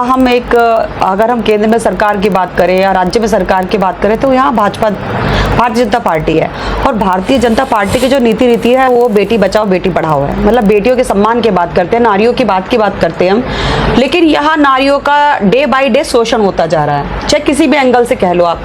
हम एक अगर हम केंद्र में सरकार की बात करें या राज्य में सरकार की बात करें तो यहाँ भारतीय जनता पार्टी है। और भारतीय जनता पार्टी की जो नीति रीति है वो बेटी बचाओ बेटी पढ़ाओ है। मतलब बेटियों के सम्मान की बात करते हैं, नारियों की बात करते हैं हम, लेकिन यहाँ नारियों का डे बाय डे शोषण होता जा रहा है, चाहे किसी भी एंगल से कह लो आप।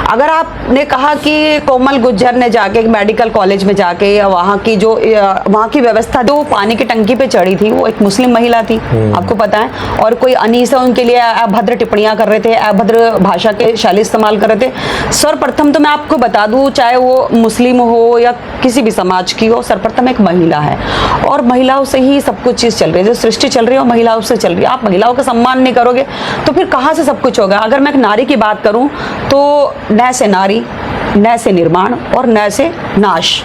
अगर आपने कहा कि कोमल गुज्जर ने जाके मेडिकल कॉलेज में जाके या वहाँ की व्यवस्था जो पानी की टंकी पे चढ़ी थी, वो एक मुस्लिम महिला थी, आपको पता है, और कोई अनीसा उनके लिए अभद्र टिप्पणियां कर रहे थे, अभद्र भाषा के शैली इस्तेमाल कर रहे थे। सर्वप्रथम तो मैं आपको बता दूं, चाहे वो मुस्लिम हो या किसी भी समाज की हो, सर्वप्रथम एक महिला है और महिलाओं से ही सब कुछ चीज चल रही है। जो सृष्टि चल रही है वो महिलाओं से चल रही है। आप महिलाओं का सम्मान नहीं करोगे तो फिर कहाँ से सब कुछ होगा। अगर मैं एक नारी की बात करूं तो न से नारी, न से निर्माण और न से नाश।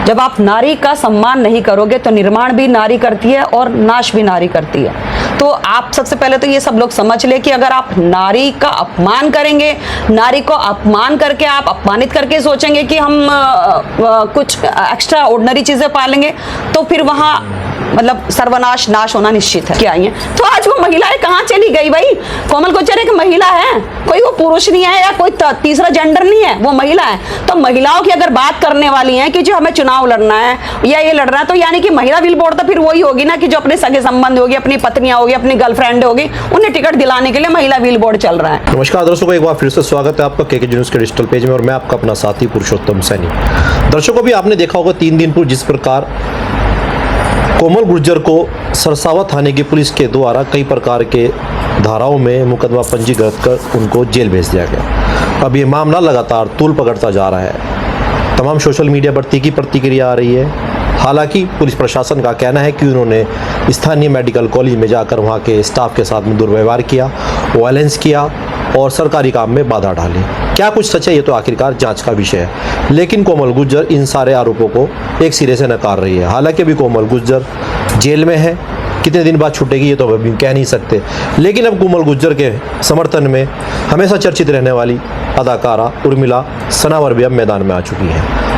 जब आप नारी का सम्मान नहीं करोगे तो निर्माण भी नारी करती है और नाश भी नारी करती है। तो आप सबसे पहले तो ये सब लोग समझ ले कि अगर आप नारी का अपमान करेंगे, नारी को अपमान करके आप अपमानित करके सोचेंगे कि हम कुछ एक्स्ट्रा ऑर्डिनरी चीजें पालेंगे तो फिर वहां मतलब सर्वनाश नाश होना निश्चित है। क्या आई है तो आज वो महिलाएं कहाँ चली गई भाई। कोमल गुज्जर एक महिला है, कोई वो पुरुष नहीं है या कोई तीसरा जेंडर नहीं है, वो महिला है। तो महिलाओं की अगर बात करने वाली है कि जो हमें चुनाव लड़ना है या ये लड़ना है, तो यानी कि महिला बिल बोर्ड तो फिर वही होगी ना कि जो अपने सगे संबंध होगी, अपनी पत्नियां होगी, अपनी गर्लफ्रेंड होगी, उन्हें टिकट दिलाने के लिए महिला बिल बोर्ड चल रहा है। नमस्कार दर्शकों, एक बार फिर से स्वागत है आपका केके न्यूज़ के डिजिटल पेज में और मैं आपका अपना साथी पुरुषोत्तम सैनी। दर्शकों, भी आपने देखा होगा 3 दिन पूर्व जिस प्रकार कोमल गुर्जर को सरसावा थाने की पुलिस के द्वारा कई प्रकार के धाराओं में मुकदमा पंजीकृत कर उनको जेल भेज दिया गया। अब ये मामला लगातार तूल पकड़ता जा रहा है। तमाम सोशल मीडिया पर तीखी प्रतिक्रिया आ रही है। हालांकि पुलिस प्रशासन का कहना है कि उन्होंने स्थानीय मेडिकल कॉलेज में जाकर वहां के स्टाफ के साथ में दुर्व्यवहार किया, वायलेंस किया और सरकारी काम में बाधा डाली। क्या कुछ सच है ये तो आखिरकार जांच का विषय है, लेकिन कोमल गुर्जर इन सारे आरोपों को एक सिरे से नकार रही है। हालांकि अभी कोमल गुर्जर जेल में है, कितने दिन बाद छूटेगी ये तो अभी कह नहीं सकते, लेकिन अब कोमल गुर्जर के समर्थन में हमेशा चर्चित रहने वाली अदाकारा उर्मिला सनावर भी अब मैदान में आ चुकी है।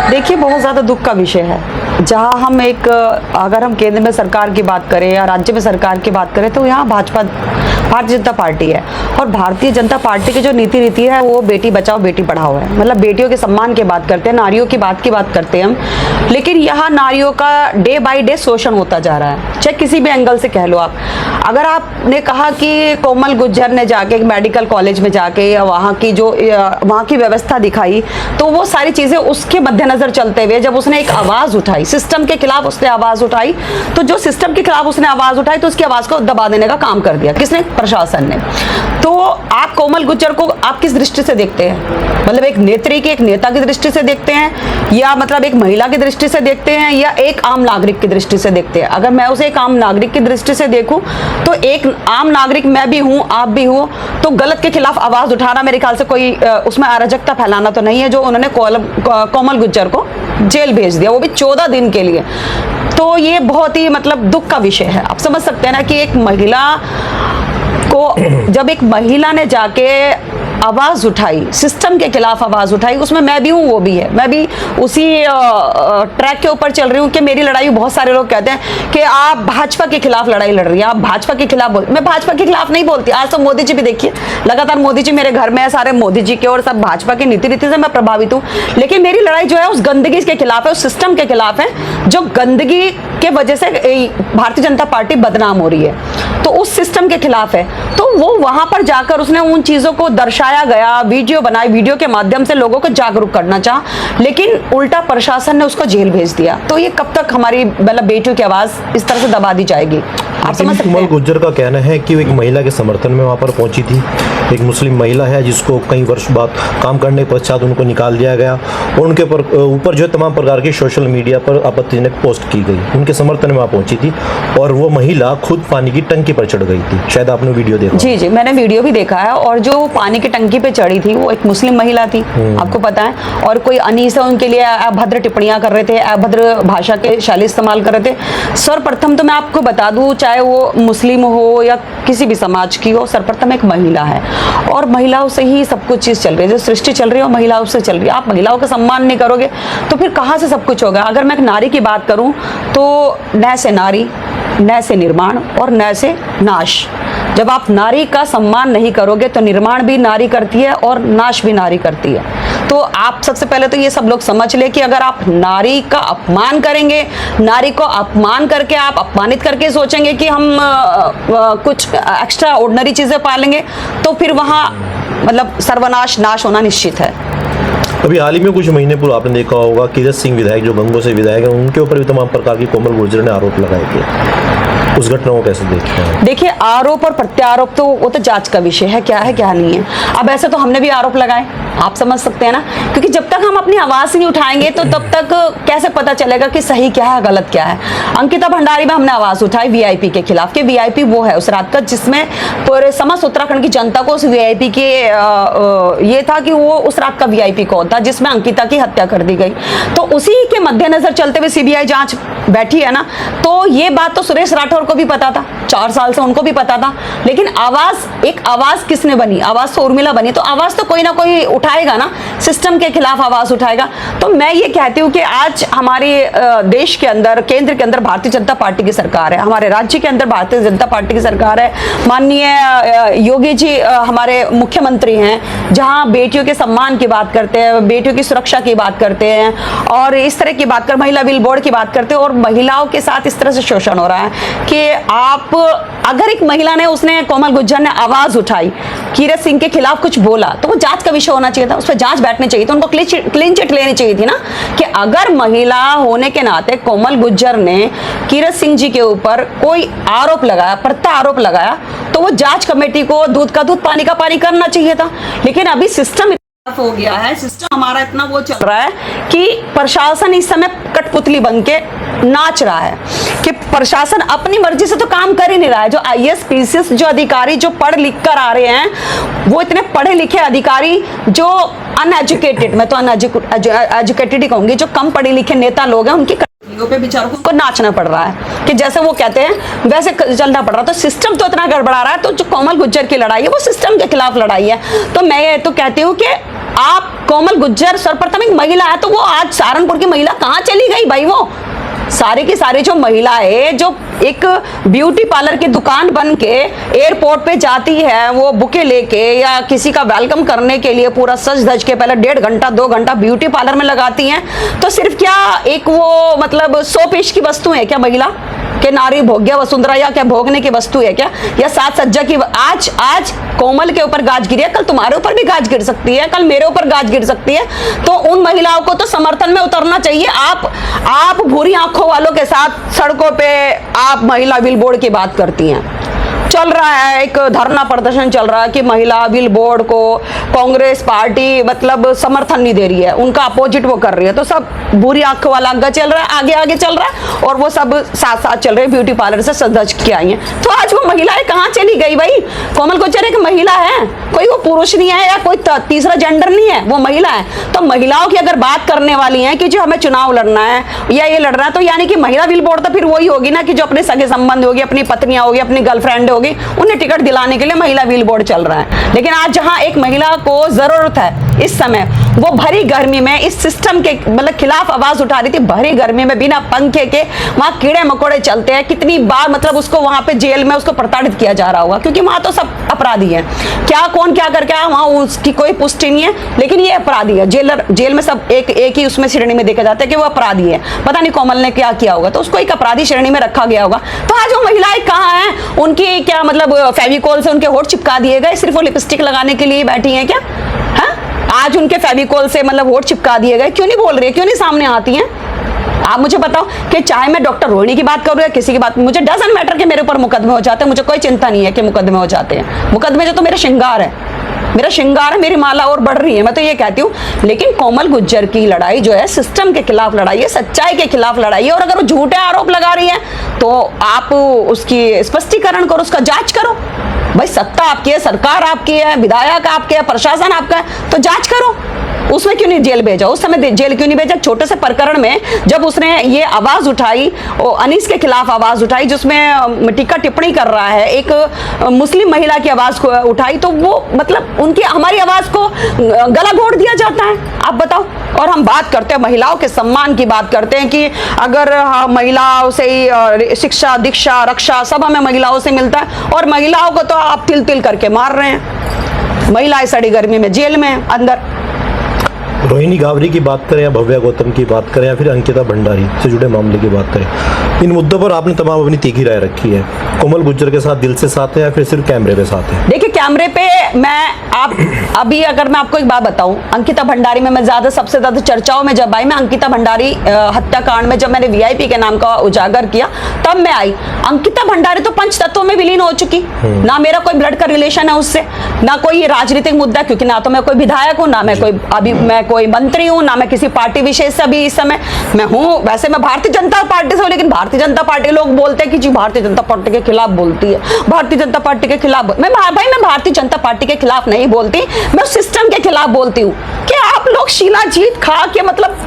देखिए, बहुत ज़्यादा दुख का विषय है। जहां हम एक अगर हम केंद्र में सरकार की बात करें या राज्य में सरकार की बात करें तो यहाँ भारतीय जनता पार्टी है। और भारतीय जनता पार्टी की जो नीति रीति है वो बेटी बचाओ बेटी पढ़ाओ है। मतलब बेटियों के सम्मान की बात करते हैं, नारियों की बात करते हैं हम, लेकिन यहाँ नारियों का डे बाय डे शोषण होता जा रहा है, चाहे किसी भी एंगल से कह लो आप। अगर आपने कहा कि कोमल गुज्जर ने जाके मेडिकल कॉलेज में जाके या वहाँ की व्यवस्था दिखाई, तो वो सारी चीजें उसके मद्देनजर चलते हुए जब उसने एक आवाज उठाई, सिस्टम के खिलाफ उसने आवाज उठाई, तो जो सिस्टम के खिलाफ उसने आवाज उठाई तो उसकी आवाज को दबा देने का काम कर दिया किसने? प्रशासन ने। तो आप कोमल गुज्जर को आप किस दृष्टि से देखते हैं? मतलब एक नेत्री की, एक नेता की दृष्टि से देखते हैं या मतलब एक महिला की दृष्टि से देखते हैं या एक आम नागरिक की दृष्टि से देखते हैं? अगर मैं उसे एक आम नागरिक की दृष्टि से देखूं तो एक आम नागरिक मैं भी हूं, आप भी हो, तो गलत के खिलाफ आवाज उठाना मेरे ख्याल से कोई उसमें अराजकता फैलाना तो नहीं है जो उन्होंने कोमल गुज्जर को जेल भेज दिया, वो भी 14 दिन के लिए। तो ये बहुत ही मतलब दुख का विषय है। आप समझ सकते हैं ना कि एक महिला को, जब एक महिला ने जाके आवाज उठाई, सिस्टम के खिलाफ आवाज उठाई, उसमें मैं भी हूँ वो भी है, मैं भी उसी ट्रैक के ऊपर चल रही हूँ कि मेरी लड़ाई, बहुत सारे लोग कहते हैं कि आप भाजपा के खिलाफ लड़ाई लड़ रही है, आप भाजपा के खिलाफ बोल। मैं भाजपा के खिलाफ नहीं बोलती। आज तो मोदी जी भी देखिए, लगातार मोदी जी मेरे घर में है, सारे मोदी जी के और सब भाजपा की नीति रीति से मैं प्रभावित हूँ, लेकिन मेरी लड़ाई जो है उस गंदगी के खिलाफ है, उस सिस्टम के खिलाफ है जो गंदगी के वजह से भारतीय जनता पार्टी बदनाम हो रही है, तो उस सिस्टम के खिलाफ है। तो वो वहां पर जाकर उसने उन चीजों को दर्शाया गया, वीडियो बनाई, वीडियो के माध्यम से लोगों को जागरूक करना चाहा, लेकिन उल्टा प्रशासन ने उसको जेल भेज दिया। तो ये कब तक हमारी मतलब बेटियों की आवाज इस तरह से दबा दी जाएगी? आप समझ सकते हैं। कोमल गुर्जर का कहना है कि वो एक महिला के समर्थन में वहां पर पहुंची थी, एक मुस्लिम महिला है जिसको कई वर्ष बाद काम करने के पश्चात उनको निकाल दिया गया और उनके ऊपर जो है तमाम प्रकार की सोशल मीडिया पर आपत्तिजनक पोस्ट की गई, उनके समर्थन में वहां पहुंची थी और वो महिला खुद पानी की टंकी पर चढ़ गई थी। शायद आपने वीडियो देखा। जी, मैंने वीडियो भी देखा है। और जो पानी की टंकी पे चढ़ी थी वो एक मुस्लिम महिला थी, आपको पता है, और कोई अनीसा उनके लिए अभद्र टिप्पणियां कर रहे थे, अभद्र भाषा के शैली इस्तेमाल कर रहे थे। सर्वप्रथम तो मैं आपको बता दूं, चाहे वो मुस्लिम हो या किसी भी समाज की हो, सर्वप्रथम एक महिला है और महिलाओं से ही सब कुछ चीज चल रही है। जो सृष्टि चल रही है वो महिलाओं से चल रही है। आप महिलाओं का सम्मान नहीं करोगे तो फिर कहाँ से सब कुछ होगा। अगर मैं एक नारी की बात करूं तो न से नारी, न से निर्माण और न से नाश। जब आप नारी का सम्मान नहीं करोगे तो निर्माण भी नारी करती है और नाश भी नारी करती है। तो आप सबसे पहले तो ये सब लोग समझ ले कि अगर आप नारी का अपमान करेंगे, नारी को अपमान करके आप अपमानित करके सोचेंगे कि हम कुछ एक्स्ट्रा ऑर्डिनरी चीजें पालेंगे, तो फिर वहां मतलब सर्वनाश नाश होना निश्चित है। अभी हाल ही में कुछ महीने पूर्व आपने देखा होगा कीरत सिंह विधायक जो गंगों से विधायक हैं, उनके ऊपर भी तमाम प्रकार की कोमल गुर्जर ने आरोप लगाए थे। उस घटना को कैसे देखते हैं? देखिए, आरोप और प्रत्यारोप तो वो तो जांच का विषय है, क्या है क्या नहीं है। अब ऐसे तो हमने भी आरोप लगाए, आप समझ सकते हैं ना, क्योंकि जब तक हम अपनी आवाज नहीं उठाएंगे तो तब तक कैसे पता चलेगा कि सही क्या है गलत क्या है। अंकिता भंडारी में हमने आवाज उठाई वीआईपी के खिलाफ, कि वीआईपी वो है उस रात का जिसमें पूरे समस्त उत्तराखंड की जनता को उस वीआईपी के ये था कि वो उस रात का वीआईपी कौन था जिसमें अंकिता की हत्या कर दी गई। तो उसी के मद्देनजर चलते हुए सीबीआई जांच बैठी है ना, तो ये बात तो सुरेश राठौर को भी पता था, 4 साल से उनको भी पता था। लेकिन एक आवाज किसने बनी? आवाज तो उर्मिला बनी, तो आवाज तो कोई ना कोई उठाएगा ना, सिस्टम के खिलाफ आवाज उठाएगा। तो मैं ये कहती हूँ कि आज हमारे देश के अंदर, केंद्र के अंदर भारतीय जनता पार्टी की सरकार है, हमारे राज्य के अंदर भारतीय जनता पार्टी की सरकार है, माननीय योगी जी हमारे मुख्यमंत्री हैं, जहां बेटियों के सम्मान की बात करते हैं, बेटियों की सुरक्षा की बात करते हैं और इस तरह की बात कर महिला बिल बोर्ड की बात करते हैं। और महिलाओं के साथ इस तरह से शोषण हो रहा है कि आप अगर एक महिला ने, उसने कोमल गुर्जर ने आवाज उठाई, कीरत सिंह के खिलाफ कुछ बोला, तो वो जांच का विषय होना चाहिए था, उस पर जांच बैठनी चाहिए थी, उनको क्लीन चिट लेनी चाहिए थी ना, कि अगर महिला होने के नाते कोमल गुर्जर ने कीरत सिंह जी के ऊपर कोई आरोप लगाया, प्रत्यारोप लगाया, तो वो जांच कमेटी को दूध का दूध पानी का पानी करना चाहिए था। लेकिन अभी सिस्टम हो गया है, सिस्टम हमारा इतना वो चल रहा है कि प्रशासन इस समय कठपुतली बन के नाच रहा है, कि प्रशासन अपनी मर्जी से तो काम कर ही नहीं रहा है। जो आईएएस पीसीएस जो अधिकारी जो पढ़ लिख कर आ रहे हैं, वो इतने पढ़े लिखे अधिकारी जो अनएजुकेटेड, मैं तो अनएजुकेटेड ही कहूंगी, जो कम पढ़े लिखे नेता लोग हैं, उनकी पे बेचारों को नाचना पड़ रहा है कि जैसे वो कहते हैं वैसे चलना पड़ रहा है। तो सिस्टम तो इतना गड़बड़ा रहा है। तो जो कोमल गुर्जर की लड़ाई है वो सिस्टम के खिलाफ लड़ाई है। तो मैं ये तो कहती हूँ कि आप कोमल गुर्जर सर्वप्रथम एक महिला है, तो वो आज सहारनपुर की महिला कहाँ चली गई भाई? वो सारी की सारी जो महिलाएं जो एक ब्यूटी पार्लर की दुकान बन के एयरपोर्ट पे जाती है, वो बुके लेके या किसी का वेलकम करने के लिए पूरा सज धज के पहले 1.5 घंटा 2 घंटा ब्यूटी पार्लर में लगाती हैं, तो सिर्फ क्या एक वो मतलब 100 पेश की वस्तु है क्या महिला के? नारी भोग्य वसुंधरा या क्या भोगने की वस्तु है क्या? या साज सज्जा की? आज कोमल के ऊपर गाज गिरी है, कल तुम्हारे ऊपर भी गाज गिर सकती है, कल मेरे ऊपर गाज गिर सकती है। तो उन महिलाओं को तो समर्थन में उतरना चाहिए। आप भूरी आंखों वालों के साथ सड़कों पे आप महिला बिल बोर्ड की बात करती हैं। चल रहा है एक धरना प्रदर्शन चल रहा है कि महिला बिल बोर्ड को कांग्रेस पार्टी मतलब समर्थन नहीं दे रही है, उनका अपोजिट वो कर रही है। तो सब बुरी आंख वाला आगे चल रहा है, आगे आगे चल रहा है, और वो सब साथ साथ चल रहे हैं, ब्यूटी पार्लर से सज के आई हैं। तो आज वो महिलाएं कहाँ चली गई भाई? कोमल गुर्जर एक महिला है, कोई वो पुरुष नहीं है या कोई तीसरा जेंडर नहीं है, वो महिला है। तो महिलाओं की अगर बात करने वाली है कि जो हमें चुनाव लड़ना है या ये लड़ना है, तो यानी कि महिला बिल बोर्ड तो फिर वही होगी ना, कि जो अपने सगे संबंध होगी, अपनी पत्नियां होगी, अपनी गर्लफ्रेंड होगी, उन्हें टिकट दिलाने के लिए महिला बिल बोर्ड चल रहा है। लेकिन आज जहां एक महिला को जरूरत है इस समय, वो भरी गर्मी में इस सिस्टम के मतलब खिलाफ आवाज उठा रही थी, भरी गर्मी में बिना पंखे के, वहां कीड़े मकोड़े चलते हैं, कितनी बार मतलब उसको वहां पे जेल में उसको प्रताड़ित किया जा रहा होगा, क्योंकि वहां तो सब अपराधी है। क्या कौन क्या करके आया वहां उसकी कोई पुष्टि नहीं है, लेकिन ये अपराधी है। जेल में सब एक ही उसमें श्रेणी में देखा जाता है कि वो अपराधी है। पता नहीं कोमल ने क्या किया होगा, तो उसको एक अपराधी श्रेणी में रखा गया होगा। तो आज वो महिलाएं कहाँ हैं? उनकी क्या मतलब फेविकोल से उनके होठ चिपका दिए गए, सिर्फ वो लिपस्टिक लगाने के लिए बैठी हैं क्या? हाँ, आज उनके फेविकोल से मतलब होठ चिपका दिए गए। क्यों नहीं बोल रही है, क्यों नहीं सामने आती हैं? आप मुझे बताओ कि चाहे मैं डॉक्टर रोहिणी की बात करूँ या किसी की बात, मुझे डजंट मैटर कि मेरे ऊपर मुकदमे हो जाते हैं, मुझे कोई चिंता नहीं है कि मुकदमे हो जाते हैं। मुकदमे जो तो मेरा श्रृंगार है, मेरा श्रृंगार है, मेरी माला और बढ़ रही है, मैं तो ये कहती हूँ। लेकिन कोमल गुर्जर की लड़ाई जो है सिस्टम के खिलाफ लड़ाई है, सच्चाई के खिलाफ लड़ाई है। और अगर वो झूठे आरोप लगा रही है तो आप उसकी स्पष्टीकरण करो, उसका जांच करो। भाई सत्ता आपकी है, सरकार आपकी है, विधायक आपके है, प्रशासन आपका है, तो जांच करो। उसमें क्यों नहीं जेल भेजा? उस समय जेल क्यों नहीं भेजा? छोटे से प्रकरण में जब उसने ये आवाज उठाई, अनीस के खिलाफ आवाज उठाई, जिसमें टीका टिप्पणी कर रहा है, एक मुस्लिम महिला की आवाज को उठाई, तो वो मतलब उनकी हमारी आवाज को गला घोट दिया जाता है। आप बताओ। और हम बात करते हैं महिलाओं के सम्मान की, बात करते हैं कि अगर महिलाओं से ही शिक्षा, दीक्षा, रक्षा सब हमें महिलाओं से मिलता है, और महिलाओं को तो आप तिल तिल करके मार रहे हैं। महिलाएं सड़ी गर्मी में जेल में अंदर। रोहिणी गावरी की बात करें या भव्या गौतम की बात करें या फिर अंकिता भंडारी से जुड़े मामले की बात करें, इन मुद्दों पर आपने तमाम अपनी तीखी राय रखी है। कोमल गुर्जर के साथ दिल से साथ है या फिर सिर्फ कैमरे पे साथ है? देखिए, कैमरे पे अभी अगर मैं आपको एक बात बताऊं, अंकिता भंडारी में मैं सबसे ज्यादा चर्चाओं में जब आई, मैं अंकिता भंडारी हत्याकांड में जब मैंने वीआईपी के नाम का उजागर किया तब मैं आई। अंकिता भंडारी तो पंच तत्वों में विलीन हो चुकी। ना मेरा कोई ब्लड का रिलेशन है उससे, ना कोई राजनीतिक मुद्दा, क्योंकि ना तो मैं कोई विधायक हूं, ना मैं कोई मंत्री हूं, ना मैं किसी पार्टी विशेष से अभी इस समय मैं हूं। वैसे मैं भारतीय जनता पार्टी से हूं, लेकिन भारतीय जनता पार्टी लोग बोलते हैं कि जी भारतीय जनता पार्टी के खिलाफ बोलती है, भारतीय जनता पार्टी के खिलाफ। मैं भारतीय जनता पार्टी के खिलाफ नहीं बोलती, मैं सिस्टम के खिलाफ बोलती हूँ कि आप लोग शिलाजीत खा के मतलब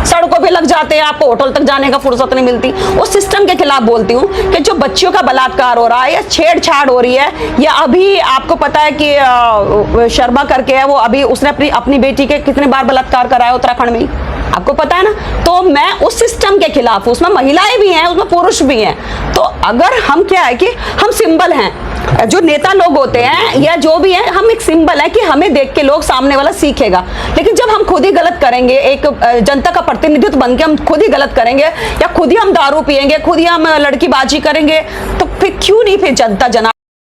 सड़कों पे लग जाते हैं, आपको होटल तक जाने का फुर्सत नहीं मिलती। उस सिस्टम के खिलाफ बोलती हूँ कि जो बच्चियों का बलात्कार हो रहा है या छेड़छाड़ हो रही है, या अभी आपको पता है कि शर्मा करके है वो, अभी उसने अपनी बेटी के कितने बार बलात्कार कराया उत्तराखंड में ही, आपको पता है ना। तो मैं उस सिस्टम के खिलाफ, उसमें महिलाएं भी हैं, उसमें पुरुष भी हैं। तो अगर हम क्या है कि हम सिंबल हैं, जो नेता लोग होते हैं या जो भी है, हम एक सिंबल है कि हमें देख के लोग सामने वाला सीखेगा। लेकिन जब हम खुद ही गलत करेंगे, एक जनता का प्रतिनिधित्व बन के हम खुद ही गलत करेंगे, या खुद ही हम दारू पिएंगे, खुद ही हम लड़कीबाजी करेंगे, तो फिर क्यों नहीं फिर जनता